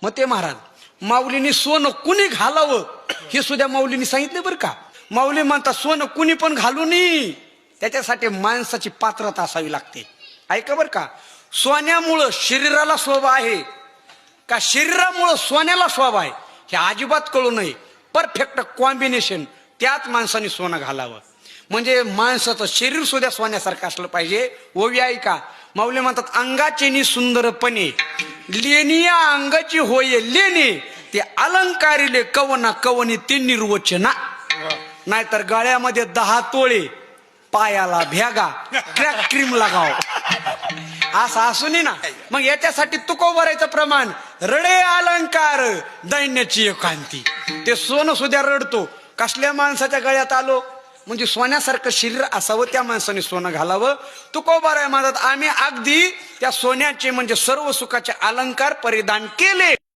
मग ते महाराज माऊलीने सोनं कुणी घालावं हे सुद्धा माऊलीने सांगितले बरं का. माऊली म्हणतात सोनं कुणी पण घालू नये, त्याच्यासाठी माणसाची पात्रता असावी लागते. ऐका बरं का, सोन्यामुळं शरीराला शोभा आहे का शरीरामुळं सोन्याला शोभा आहे हे अजिबात कळू नये. परफेक्ट कॉम्बिनेशन, त्यात माणसाने सोनं घालावं. म्हणजे माणसाचं शरीर सुद्धा सोन्यासारखं असलं पाहिजे. ओवी ऐका, माऊली म्हणतात अंगाचे सुंदरपणे लेनिया अंगाची होय लेणे, ते अलंकारिले कवना कवनी ते निर्वचना. नाहीतर गळ्यामध्ये 10 तोळे, पायाला भ्यागा, क्रॅक क्रीम लागाव, असं असून ना. मग याच्यासाठी तुकोबरायचं प्रमाण, रडे अलंकार दैन्याची एकांती. ते सोनं सुद्धा रडतो. कसल्या माणसाच्या गळ्यात आलो म्हणजे सोन्यासारखं शरीर असावं, त्या माणसाने सोनं घालावं. तुकोबाराय म्हणतात आम्ही अगदी त्या सोन्याचे म्हणजे सर्व सुखाचे अलंकार परिधान केले.